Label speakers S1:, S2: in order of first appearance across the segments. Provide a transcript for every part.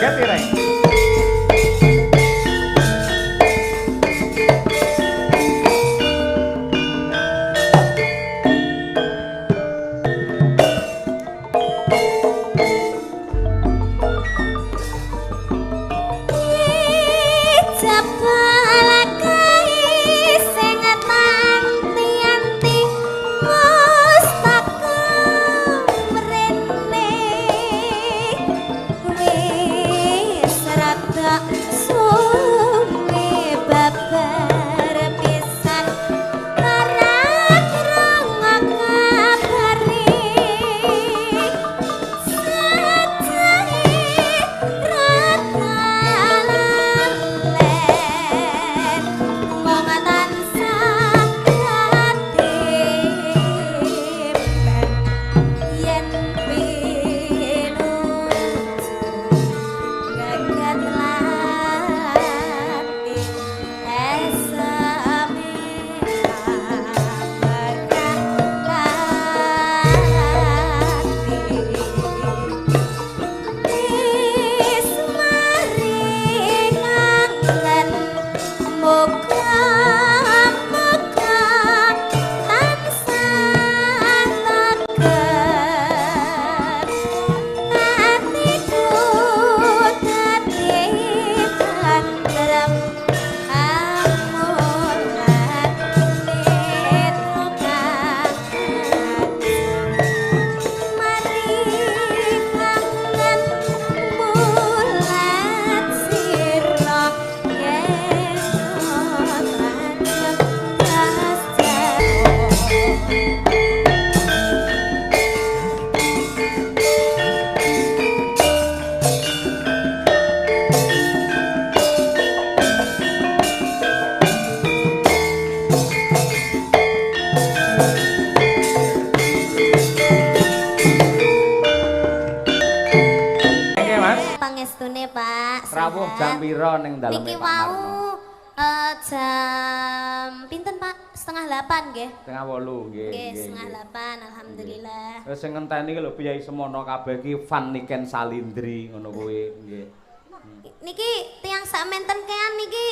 S1: Joget Reng.
S2: Pangestune Pak.
S1: Rawuh jam pira ning daleme
S2: Niki
S1: Pak
S2: wau
S1: Marno?
S2: jam pinten Pak? 7:30 nggih.
S1: 7:30 nggih.
S2: Nggih, 7:30 alhamdulillah.
S1: Wis sing ngenteni ki lho Piyai Semono kabeh ki Van Niken Salindri ngono kuwi nggih.
S2: Niki tiyang sakmenten kean niki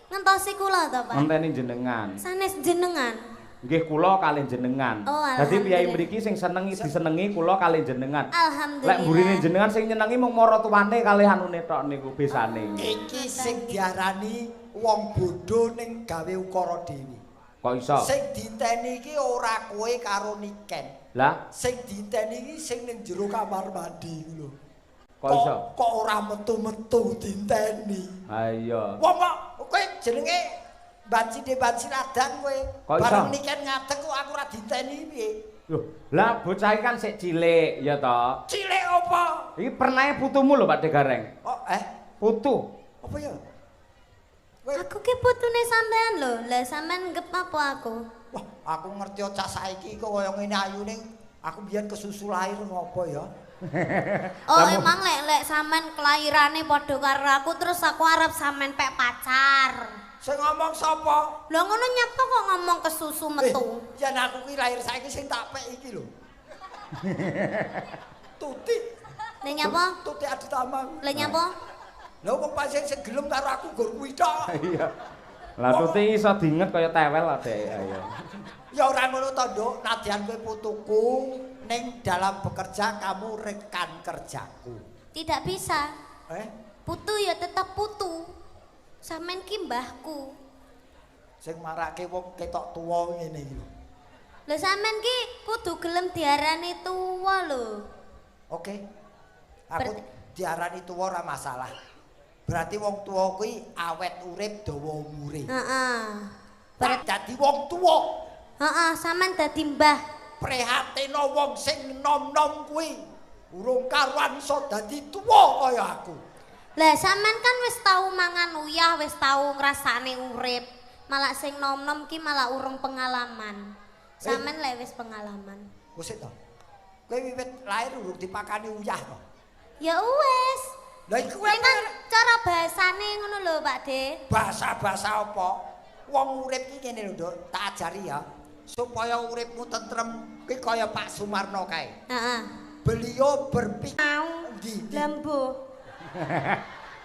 S2: ngentosi kula to Pak?
S1: Ngenteni jenengan.
S2: Sanes jenengan.
S1: Nggih kula kalih jenengan.
S2: Oh,
S1: Dadi piyai mriki sing disenengi kula kalih jenengan.
S2: Alhamdulillah.
S1: Lek mburine jenengan sing nyenengi mung maratuwane kalih anune tok niku besane.
S3: Iki sing diarani wong bodho ning gawe ukara dhewe.
S1: Kok iso?
S3: Sing diteni iki ora kowe karo Niken.
S1: Lah,
S3: Sing diteni iki sing ning jero kamar mandi iku lho.
S1: kok iso?
S3: Kok ora metu-metu diteni.
S1: Ha iya.
S3: Wong kok kowe jenenge banci adan kowe.
S1: Kok iso?
S3: Bareng Niken ngadeg kok aku ora diteni piye?
S1: Loh, lah bocah iki kan sik cilik ya toh.
S3: Cilik apa?
S1: Iki pernahe putumu lho Pak Degareng.
S3: Oh,
S1: Putu.
S3: apa ya?
S2: Aku ki putune sampean lho. Lah sampean nggep apa aku?
S3: Wah, aku ngerti cah saiki kok kaya ngene ayune. Aku biyen kesusu lahir ngopo ya?
S2: Oh, emang lek sampean kelahirane padha karo aku terus aku arep sampean pek pacar.
S3: Sing ngomong sapa?
S2: Lah ngono nyapa kok ngomong kesusu metu?
S3: Yen aku ki lahir saiki sing tak pek iki lho. Tuti.
S2: Lah nyapa?
S3: Tuti adi tamang.
S2: Lah nyapa?
S3: Lha wong pancen sing gelem karo aku gur kuwi tok.
S1: Iya. Lah tuti iso diinget kaya tewel adek ayo.
S3: Ya ora ngono to, Nduk. Nadyan kowe putuku ning dalam bekerja kamu rekan kerjaku.
S2: Tidak bisa. Putu ya tetap putu. Sampean ki mbahku.
S3: Sing marake wong ketok tuwa ngene iki lho.
S2: Lah sampean ki kudu gelem diarani tuwa lho.
S3: Oke. Aku diarani tuwa ora masalah. Berarti wong tuwa kuwi awet urip dawa umure.
S2: Heeh.
S3: Berarti dadi wong tuwa.
S2: Heeh, sampean dadi mbah.
S3: Prihatina wong sing nom-nom kuwi urung karuan iso dadi tuwa kaya aku.
S2: Lah sampean kan wis tau mangan uyah, wis tau ngrasakne urip. Malah sing nom-nom ki malah urung pengalaman. Sampean lek wis pengalaman.
S3: Wis to. Kowe wiwit lahir urung dipakani uyah to.
S2: Ya wis.
S3: Lah iku
S2: kan cara bahasane ngono lho, Pak De.
S3: Bahasa-bahasa apa? Wong urip ki ngene lho, Nduk, tak ajari ya. Supaya uripmu tentrem ki kaya Pak Sumarno kae.
S2: Heeh.
S3: Beliau berpikir
S2: Lembu.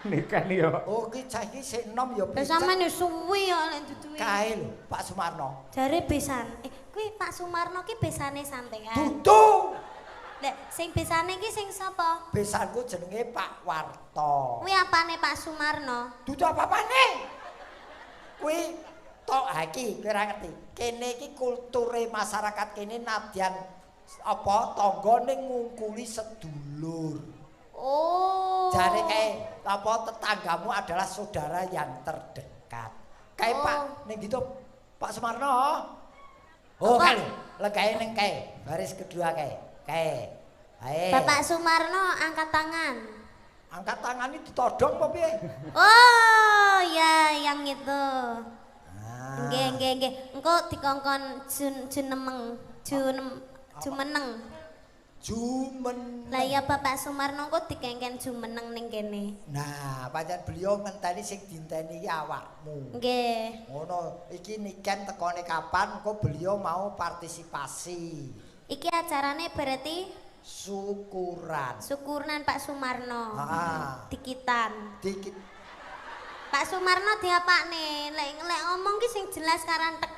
S1: Niken yo.
S3: Oh ki cah iki sik enom ya
S2: Lah sampean suwi kok lek duduhe.
S3: Kae lho Pak Sumarno.
S2: Jare besan. Kuwi Pak Sumarno ki besane sampean.
S3: Dudu.
S2: Lek sing besane ki sing sapa?
S3: Besanku jenenge Pak Warto.
S2: Kuwi apane Pak Sumarno?
S3: Dudu apa-apane. Kuwi tok ha iki kira ngerti. Kene iki kulture masyarakat kene nadyan apa tangga ning ngungkuli sedulur.
S2: Oh.
S3: Jare kae apa tetanggamu adalah saudara yang terdekat. Kae Pak ning gitu Pak Sumarno. Oh kan legae ning kae baris kedua kae. Kae. Ae.
S2: Bapak Sumarno angkat tangan.
S3: Angkat tangan ini ditodong apa piye?
S2: Oh, ya yang itu.
S3: Ah.
S2: Nggih. Engko dikongkon junemeng. Jumeneng.
S3: Jumen.
S2: Lah ya Bapak Sumarno kok dikengken jumeneng ning kene.
S3: Nah, pancen beliau ngenteni sing dinteni iki awakmu.
S2: Nggih.
S3: Ngono, iki niken tekone kapan kok beliau mau partisipasi.
S2: Iki acarane berarti
S3: Syukuran.
S2: syukuran Pak Sumarno.
S3: Heeh.
S2: Dikitan.
S3: Dikit
S2: Pak Sumarno diapakne? Lek ngomong ki sing jelas karan tek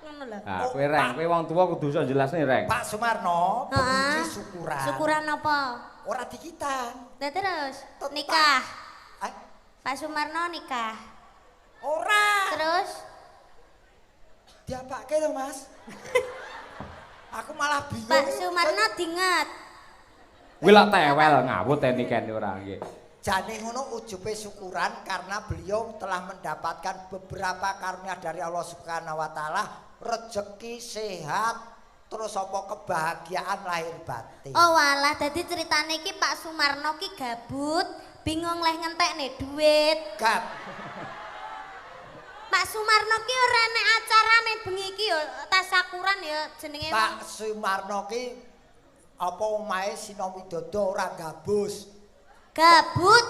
S2: ngono lho.
S1: Ah, kowe Reng, kowe wong tuwa kudu iso jelasne Reng.
S3: Pak Sumarno bengi syukuran.
S2: Syukuran apa?
S3: Ora dikitan.
S2: Lah terus
S3: Tetap.
S2: nikah.
S3: Eh,
S2: Pak Sumarno nikah.
S3: ora.
S2: Terus
S3: Diapake to, Mas? Aku malah bingung.
S2: Pak Sumarno dinget.
S1: Kuwi lak tewel ngawut niken ora nggih.
S3: Jane ngono ujube syukuran karena beliau telah mendapatkan beberapa karunia dari Allah Subhanahu wa taala, rezeki, sehat, terus apa kebahagiaan lahir batin.
S2: Oh walah, dadi ceritane iki Pak Sumarno ki gabut, bingung leh ngentekne duit.
S3: Gap.
S2: Pak Sumarno ki ora nek acarane bengi iki yo tasakuran ya jenenge.
S3: Pak Sumarno ki apa omahe Sina Widodo ora gabus.
S2: Gabut.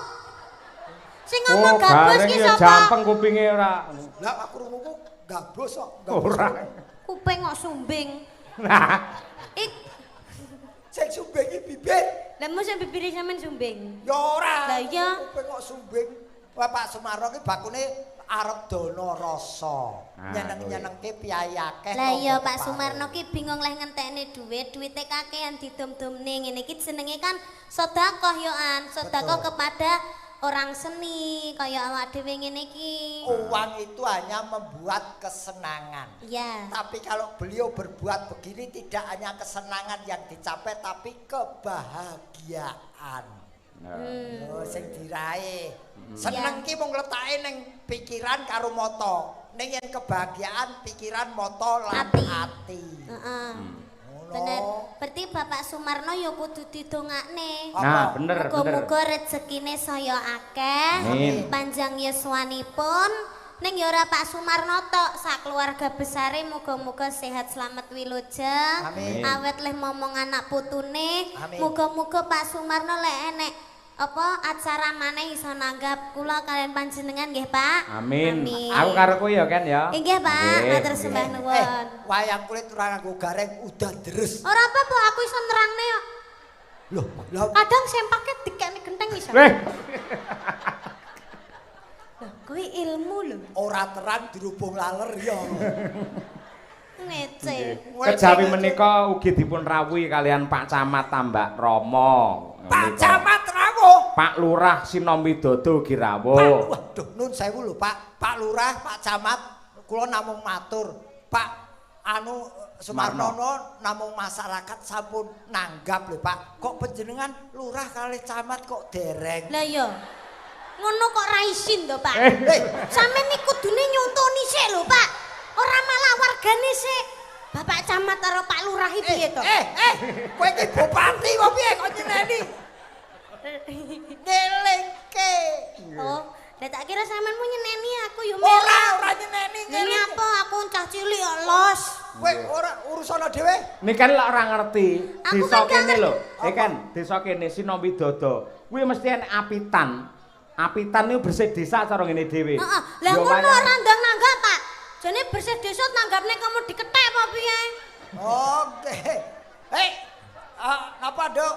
S2: Sing ngomong gabus ki sapa?
S1: Jampeng kupinge ora.
S3: Lah aku krungu gabus kok.
S1: Ora.
S2: Kuping kok sumbing.
S1: Nah,
S2: Ik
S3: Sing sumbing iki bibir.
S2: lha mesti bibire sampean sumbing.
S3: Ya ora.
S2: Lah iya.
S3: Kuping kok sumbing. Wah Pak Sumarno ki bakune arep dono rasa. Nyeneng-nyenengke piyayi akeh.
S2: Lah iya
S3: tangga
S2: Pak
S3: tepare.
S2: Sumarno ki bingung leh ngentekne duite kakean didom-domne ngene iki jenenge kan sedekah yo an, sedekah kepada orang seni kaya awak dhewe ngene iki.
S3: Uang itu hanya membuat kesenangan.
S2: Iya.
S3: Tapi kalau beliau berbuat begini tidak hanya kesenangan yang dicapai tapi kebahagiaan. Oh, sing diraih. Seneng ki mung letake ning pikiran karo mata. Ning yen kebahagiaan pikiran mata lan ati.
S2: Heeh.
S3: Ngono.
S2: Bener. Berarti Bapak Sumarno ya kudu didongakne.
S1: nah bener bener.
S2: Muga-muga rezekine saya akeh,
S1: Amin.
S2: panjang yuswanipun. Ning ya ora Pak Sumarno tok, sak keluarga besare muga-muga sehat selamat wilujeng.
S3: Amin.
S2: Awet leh momong anak putune.
S3: Amin.
S2: Muga-muga Pak Sumarno lek enek apa acara maneh iso nanggap kula kalian panjenengan nggih Pak.
S1: Amin.
S2: Amin.
S1: Aku karo kowe ya Ken ya.
S2: Nggih Pak,
S1: Nggih,
S2: matur
S1: nggih.
S2: sembah nuwun.
S3: Wayang kulit ora nganggo gareng udan deres.
S2: Ora apa-apa aku iso nerangne kok.
S3: Loh, lha
S2: Kadang sempake dikene genteng iso.
S1: Weh,
S2: Lah, kuwi ilmu lho.
S3: ora terang dirubung laler ya.
S2: Ngece.
S1: kejawi menika ugi dipun rawuhi kalian Pak Camat Tambak Rama.
S3: Pak Camat rawuh.
S1: Pak Lurah Sinom Widodo ugi rawuh.
S3: Waduh, nun sewu lho Pak. Pak Lurah, Pak Camat, kula namung matur. Pak anu Sumarnono namung masyarakat sampun nanggap lho Pak. Kok panjenengan lurah kalih camat kok dereng.
S2: Lah iya. Ngono kok ra isin to, Pak?
S3: Eh,
S2: Sampeyan iki kudune nyontoni sik lho, Pak. Ora malah wargane sik. Bapak Camat karo Pak Lurah iki piye to?
S3: kowe iki bupati kok piye kok nyeneni? Ngelingke.
S2: Oh, lah tak kira sampean mau nyeneni aku yo
S3: Ora nyeneni
S2: Ini apa aku cah cilik kok los.
S3: Kowe ora urusana dhewe.
S1: Niken lek ora ngerti,
S2: Aku
S1: desa
S2: kan gak
S1: kene lho.
S3: ngerti.
S1: Niken desa kene Sinom Widodo. Kuwi mesti enek apitan. Apitan niku bersih desa cara ngene dhewe.
S2: Heeh. Lah
S1: Ya,
S2: ngono
S1: wayang-
S2: ora ndang nanggap, Pak. Jane bersih desa nanggapne kamu diketek apa piye?
S3: Oke. Napa, Dok?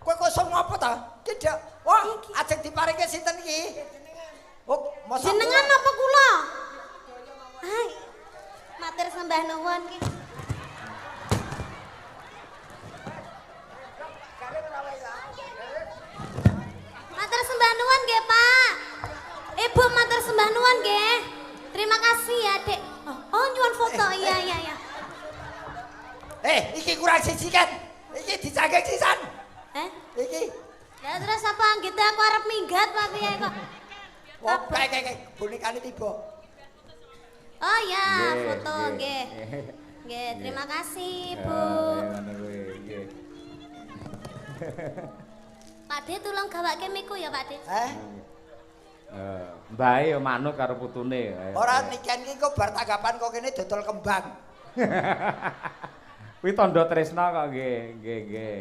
S3: Kowe kosong apa ta? Tidak. Wah, ajeng diparingi sinten iki? Oh, mosok
S2: Jenengan apa kula? Hai. Matur sembah nuwun ki. Matur sembah nuwun nggih, Pak. Ibu matur sembah nuwun nggih. Terima kasih ya, Dek. Oh, nyuwun foto. Iya, iya, iya.
S3: iki kurang siji kan? Iki dicangkeng sisan. Iki.
S2: Ya terus apa gitu aku arep minggat Pak piye kok.
S3: Wah, kayak bonekane tiba.
S2: Oh ya,
S1: Nggih,
S2: foto
S1: nggih.
S2: nggih. Nggih, terima kasih, Bu.
S1: Ngono kuwi, nggih.
S2: Pak De tolong gawake miku ya, Pak De.
S1: Mbae ya manut karo putune.
S3: Ora niken iki kok bar tanggapan kok kene dodol kembang.
S1: Kuwi tandha tresna kok nggih, nggih, nggih.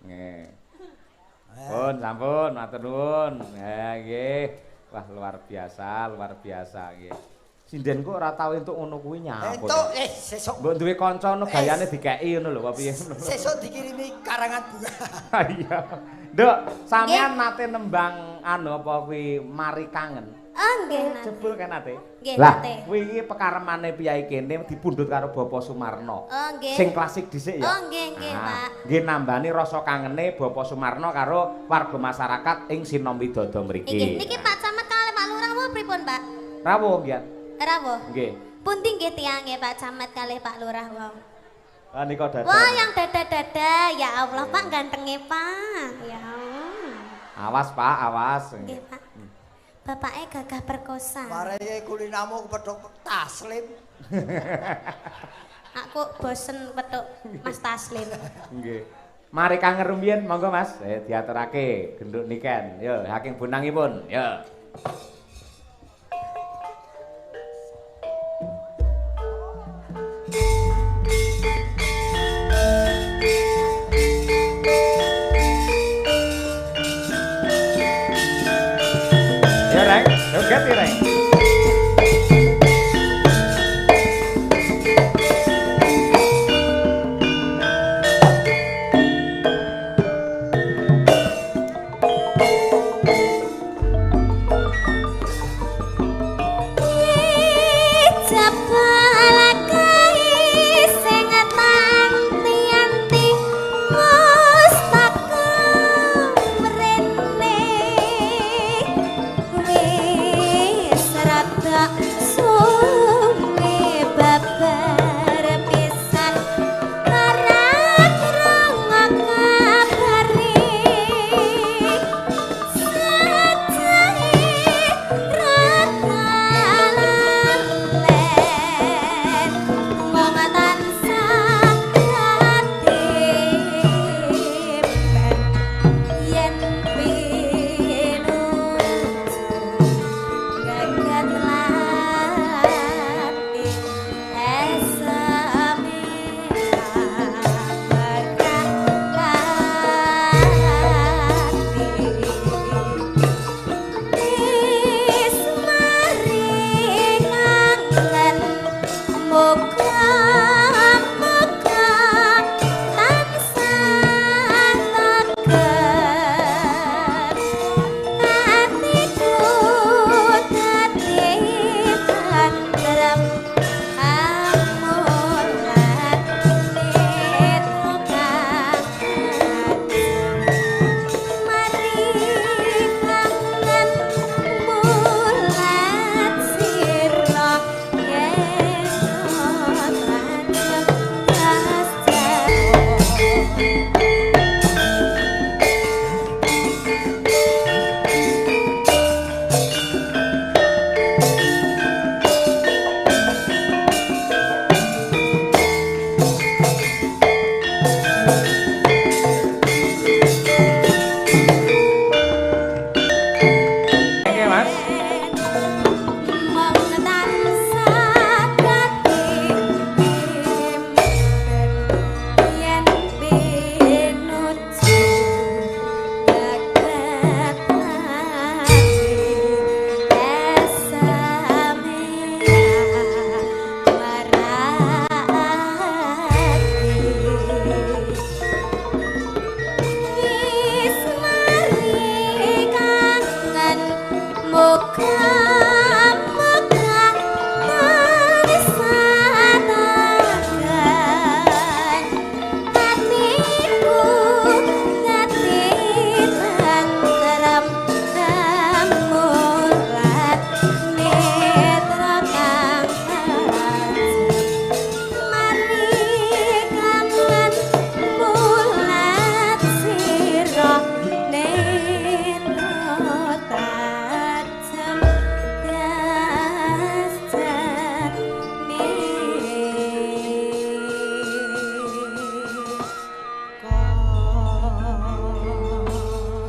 S1: Nggih. Pun sampun matur nuwun. Ya nggih. Wah luar biasa nggih. Sinden kok ora tau entuk ngono kuwi nyapa.
S3: Entuk sesuk.
S1: Mbok duwe kanca ngono gayane dikeki ngono lho apa piye.
S3: Sesuk dikirimi karangan bunga.
S1: Iya. Nduk, sampean nate nembang anu apa kuwi Mari Kangen.
S2: Oh nggih, Nate.
S1: Jebul kan nate.
S2: Nggih,
S1: Lah,
S2: nate.
S1: kuwi iki pekaremane piyai kene dipundhut karo Bapak Sumarno.
S2: Oh nggih.
S1: Sing klasik dhisik ya.
S2: Oh nggih, nggih, Pak.
S1: Nggih nambani rasa kangene Bapak Sumarno karo warga masyarakat ing Sinom Widodo mriki.
S2: Nggih, niki Pak Camat kalih Pak Lurah apa pripun, Pak?
S1: Rawuh nggih.
S2: Rawuh.
S1: Nggih.
S2: Pundi nggih tiange Pak Camat kalih Pak Lurah wau?
S1: Ah nika dadah.
S2: Wah, yang dada-dada. Ya Allah, Pak gantenge, Pak. Ya Allah.
S1: Awas, Pak, awas.
S2: Nggih, Pak. Bapaknya gagah perkosa.
S3: Marai kulinamu kepethuk Taslim.
S2: Aku bosen petuk Mas Taslim.
S1: Nggih. Mari Kangen rumiyin monggo Mas, diaturake genduk niken. Yo, saking bunangipun. Yo. Ya, Reng. Joget ya, Reng.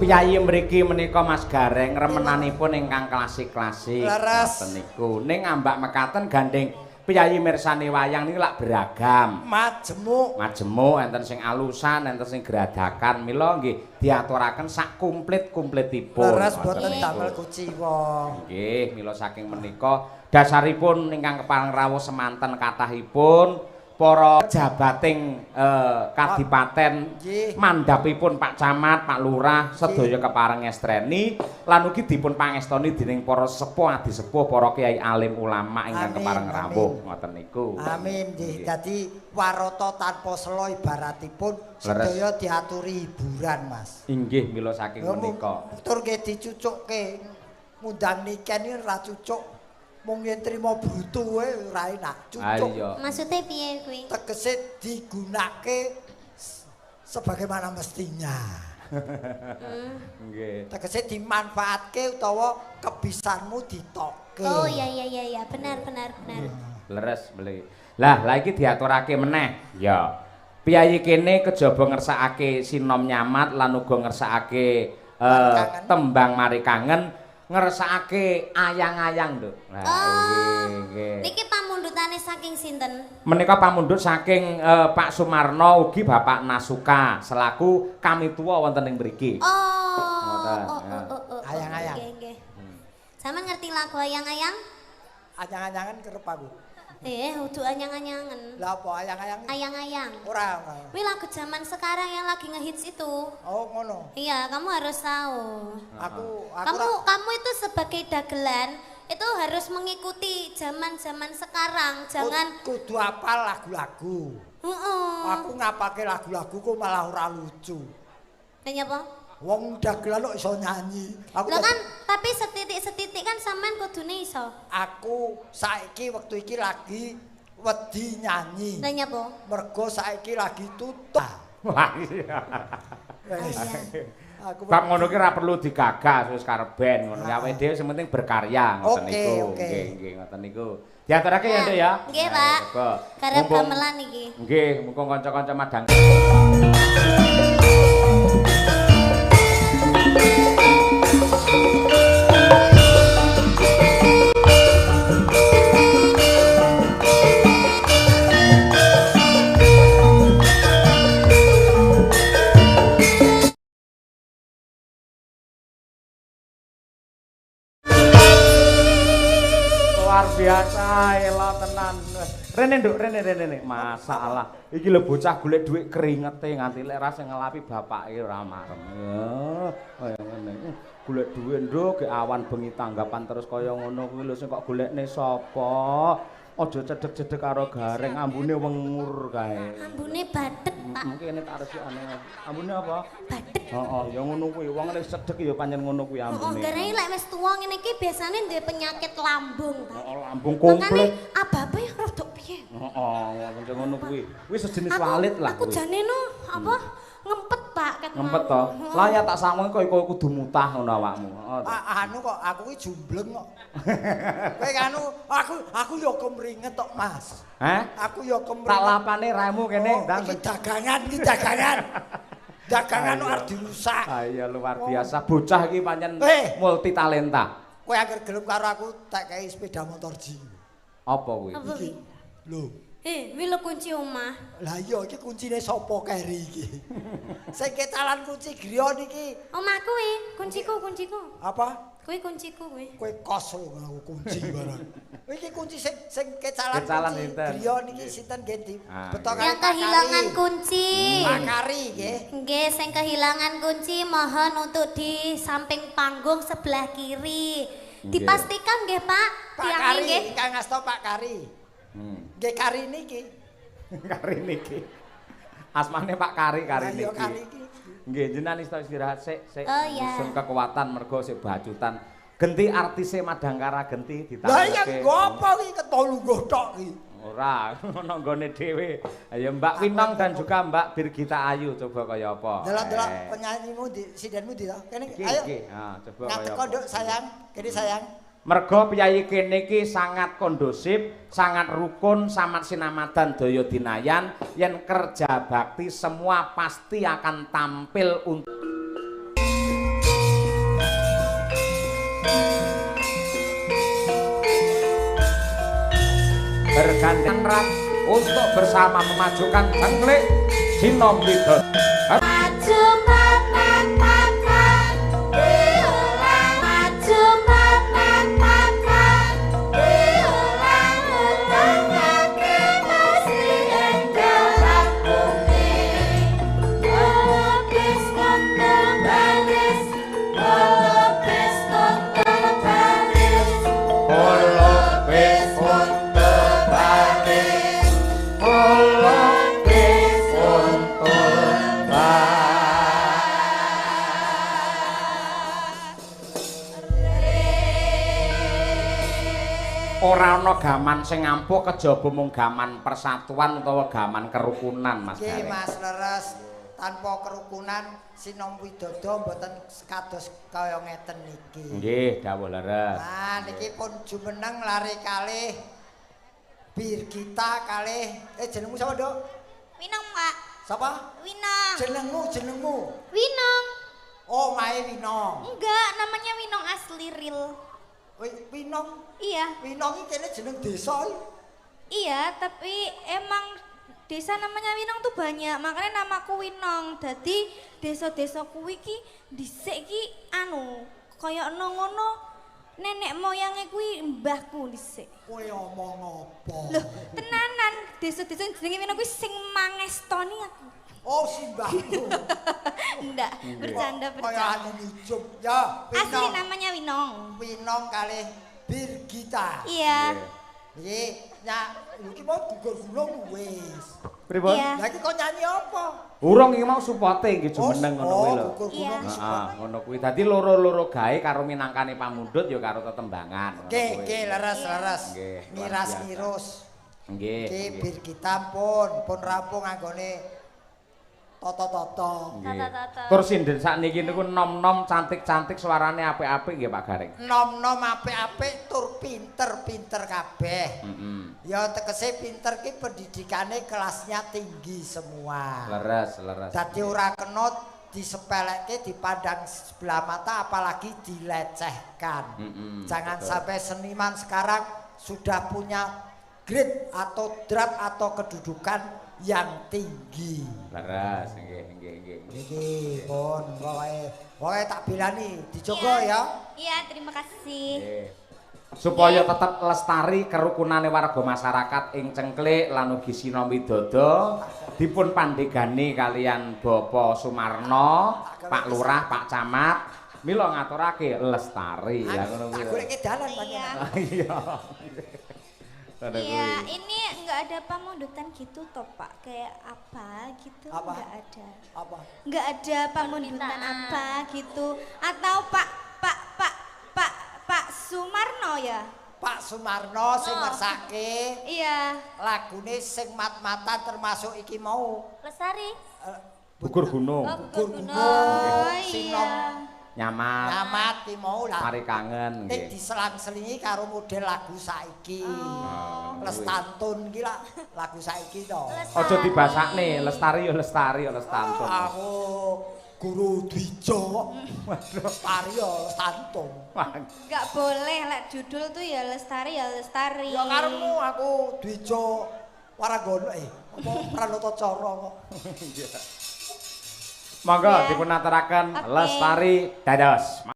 S1: Piyayi mriki menika Mas Gareng remenanipun ingkang klasik-klasik.
S3: Leres.
S1: Ngoten niku. Ning ambak mekaten gandeng piyayi mirsani wayang niku lak beragam. Majemuk enten sing alusan, enten sing gradakan. Mila nggih diaturaken sak komplit-komplitipun.
S3: Leres boten damel kuciwa.
S1: Nggih, mila saking menika dasaripun ingkang kepareng rawuh semanten kathahipun para jabating kadipaten mandhapipun Pak Camat, Pak Lurah sedaya kepareng estreni lan ugi dipun pangestoni dening para sepuh adi sepuh para kiai alim ulama ingkang kepareng rawuh ngoten niku.
S3: Amin nggih. Dadi warata tanpa sela ibaratipun sedaya diaturi hiburan Mas.
S1: Inggih mila saking menika.
S3: Tur nggih dicucukke ngundang niken iki ora cucuk. Mung yen trima brutu wae ora enak cucuk.
S2: Maksudnya piye kuwi?
S3: Tegese digunakake sebagaimana mestinya.
S1: Nggih.
S3: Tegese dimanfaatke utawa kebisanmu ditokke.
S2: Oh iya benar.
S1: Leres beli. Lah iki diaturake meneh. Ya. Piyayi kene kejaba ngersakake sinom nyamat lan uga ngersakake tembang mari kangen. Ngersakake ayang-ayang, Nduk. Nah, nggih.
S2: Niki pamundhutane saking sinten?
S1: Menika pamundhut saking Pak Sumarno ugi Bapak Nasuka selaku kami tua wonten ing mriki.
S3: Ayang-ayang.
S2: Nggih. Sampeyan ngerti lagu ayang-ayang?
S3: Ayang-ayangan kerep aku.
S2: Udu anyang-anyangen.
S3: Lah apa ayang-ayang?
S2: Ayang-ayang.
S3: Ora.
S2: Wih lagu zaman sekarang yang lagi ngehits itu.
S3: Oh, ngono.
S2: Iya, kamu harus tahu. Kamu itu sebagai dagelan itu harus mengikuti zaman-zaman sekarang. Jangan
S3: kudu apal lagu-lagu. Aku ngapake lagu-laguku malah ora lucu.
S2: Nanya apa?
S3: Wong dagelan kok iso nyanyi.
S2: Aku kan tapi setitik-setitik kan sampean kudune iso. Aku
S3: saiki wektu iki lagi wedi nyanyi.
S2: Nanya apa?
S3: Mergo saiki lagi tutup.
S1: Wah iya. Bab ngono ki ora perlu digagas wis karep ben ngono. Awake dhewe sing penting berkarya ngoten niku. Nggih, ngoten niku. Diaturake ya, Nduk ya.
S2: Nggih, Pak. Karep gamelan iki.
S1: Nggih, mumpung kanca-kanca madang. Luar biasa elo tenan. Rene Nduk, rene. Masalah. Iki lho bocah golek dhuwit keringete nganti lek rasa ngelapi bapake ora marem. Kaya ngene. Golek dhuwit Nduk, ge awan bengi tanggapan terus kaya ngono kuwi lho sing kok golekne sapa? Aja cedhek-cedhek karo Gareng, ambune wengur kae.
S2: Ambune badhet, Pak.
S1: Mungkin nek tak resukane. Ambune apa?
S2: Badhet.
S1: Heeh, ya ngono kuwi. Wong nek cedhek ya pancen ngono kuwi ambune.
S2: Gareng lek wis tuwa ngene iki biasane duwe penyakit lambung, Pak.
S1: Heeh, lambung komplit.
S2: Makane ababe rada piye?
S1: Heeh, pancen ngono kuwi. Kuwi sejenis walit lah.
S2: Aku jane no apa? Ngempet, Pak, ket.
S1: Ngempet to. Lah ya tak sangu kowe kudu mutah ngono awakmu.
S3: Anu kok aku ki jumbleng kok. Kowe anu aku ya kemringet tok, Mas.
S1: Hah?
S3: Aku ya kemringet.
S1: Tak lapane raimu kene, Ndang.
S3: Iki dagangan. Dagangan arep dirusak.
S1: Ah iya luar biasa. Bocah iki pancen multi talenta.
S3: Kowe anggere gelem karo aku tak kei sepeda motor ji.
S1: Apa kuwi?
S2: Apa kuwi?
S3: Lho.
S2: Kuwi lho kunci omah.
S3: Lah iya iki kuncine sapa keri iki? Sing ketalan kunci griya niki.
S2: Omahku kuwi, kunciku.
S3: Apa?
S2: Kuwi kunciku kuwi.
S3: Kowe kos lho aku kunci barang. Iki kunci sing kecalan kunci
S1: sinten?
S3: griya niki sinten nggih betok
S2: Yang kehilangan kunci.
S3: Pak Kari nggih.
S2: Nggih, sing kehilangan kunci mohon untuk di samping panggung sebelah kiri. Dipastikan nggih, Pak.
S3: Pak Kari, ingkang ngasta Pak Kari. Nggih Kari niki.
S1: Kari niki. Asmane Pak Kari niki.
S3: Ayo Kari iki.
S1: Nggih, jenengan istirahat sik.
S2: Oh iya.
S1: Musun kekuatan mergo sik bajutan. Genti artise Madangkara genti ditampilke.
S3: Lah iya ngopo iki ketolungguh tok iki.
S1: Ora, ono nggone dhewe. Ayo Mbak Winong dan juga Mbak Birgita Ayu coba kaya apa.
S3: Delok-delok penyanyimu di sidenmu di to. Kene ayo.
S1: Nggih, coba kaya.
S3: Ngateko Nduk sayang, kene sayang.
S1: Mergo piyayi kene iki sangat kondusif, sangat rukun, sangat sinamadan daya dinayan, yen kerja bakti semua pasti akan tampil untuk menggandeng rat untuk bersama memajukan Cengklik Sinom Widodo.
S2: Maju papat papat diulang, maju papat papat diulang, ulang nganti mesti enggal bumi. Lupis kontol baris, lupis kontol baris,
S1: Lupis kontol baris, lupis kontol baris. Ora ana gaman sing ampuh kejaba mung gaman persatuan utawa gaman kerukunan Mas
S3: Nggih
S1: Gareng.
S3: Mas leres tanpa kerukunan Sinom Widodo mboten kados kaya ngeten niki.
S1: Nggih, dawuh leres.
S3: Nah niki pun jumeneng lari kalih Birgita kalih jenengmu sapa, Nduk?
S2: Winong, Pak.
S3: Sapa?
S2: Winong.
S3: Jenengmu.
S2: Winong.
S3: Oh, Mae Winong.
S2: Enggak, namanya Winong asli real.
S3: Winong.
S2: Iya.
S3: Winong iki kene jeneng desa.
S2: Iya, tapi emang desa namanya Winong tuh banyak, makanya namaku Winong. Dadi desa-desa kuwi ki dhisik ki kaya ngono nenek moyange kuwi mbahku dhisik.
S3: Kowe omong apa?
S2: Loh, tenanan, desa-desa jenenge Winong kuwi sing mangestoni aku.
S3: Oh, simbahku.
S2: Enggak, bercanda.
S3: Kaya anu nijuk. Ya,
S2: Asli
S3: Winong.
S2: namanya Winong.
S3: Winong kalih Birgita.
S2: Iya.
S3: Nggih, nyak iki mau gugur gulung wis.
S1: Pripun?
S2: Iya.
S3: Lah iki kok nyanyi apa?
S1: Urung iki mau supote nggih jumeneng ngono kuwi lho.
S3: Gugur
S2: Iya.
S3: gulung
S1: Heeh, ngono kuwi. Dadi loro-loro gawe karo minangkane pamundhut ya karo tetembangan.
S3: Nggih, leres.
S1: Nggih,
S3: Miras-mirus.
S1: Nggih.
S3: Nggih, Birgita pun rampung anggone toto-toto.
S1: Nggih.
S2: Tata-tata.
S1: Tur sinden sakniki niku nom-nom cantik-cantik suarane apik-apik nggih Pak Gareng.
S3: Nom-nom apik-apik tur pinter-pinter kabeh.
S1: Heeh.
S3: Ya tegese pinter ki pendidikane kelasnya tinggi semua.
S1: Leres.
S3: Dadi ora kena disepelekke dipandang sebelah mata apalagi dilecehkan. Jangan
S1: betul.
S3: sampai seniman sekarang sudah punya grade atau drat atau kedudukan yang tinggi.
S1: Leres, nggih.
S3: Iki pun pokoke tak bilani dijogo ya.
S2: Iya, terima kasih.
S1: Nggih. Supaya tetep lestari kerukunane warga masyarakat ing Cengklik lan ugi Sinom Widodo dipun pandegani kalian Bapak Sumarno, Pak Lurah, Pak Camat mila ngaturake lestari ya ngono kuwi.
S3: Aku iki dalan panjenengan.
S1: Iya.
S2: Iya, ini enggak ada pamundutan gitu toh Pak, kayak apa gitu?
S3: Apa?
S2: Enggak ada.
S3: Apa?
S2: Enggak ada pamundutan apa gitu. Atau Pak Sumarno ya?
S3: Pak Sumarno sing ngersake
S2: Iya.
S3: lagune sing mat-matan termasuk iki mau
S2: Lestari.
S1: Gugur gunung,
S3: Gugur gunung.
S2: Oh
S3: Sinom
S2: iya.
S1: nyamat,
S3: Nyamat ki mau lah.
S1: mari kangen
S3: Ning
S1: nggih.
S3: diselang-selingi karo model lagu saiki. Lestantun iki lah lagu saiki to.
S1: Aja dibasakne, lestari ya lestari ya lestantun.
S3: Aku Guru Dwijo. Lestari ya lestantun.
S2: Enggak boleh lek judul tuh ya lestari ya lestari.
S3: Ya karepmu aku Dwijo Waranggono apa Pranatacara kok.
S1: Monggo
S2: Ya.
S1: dipun aturaken
S2: Oke.
S1: lestari dados.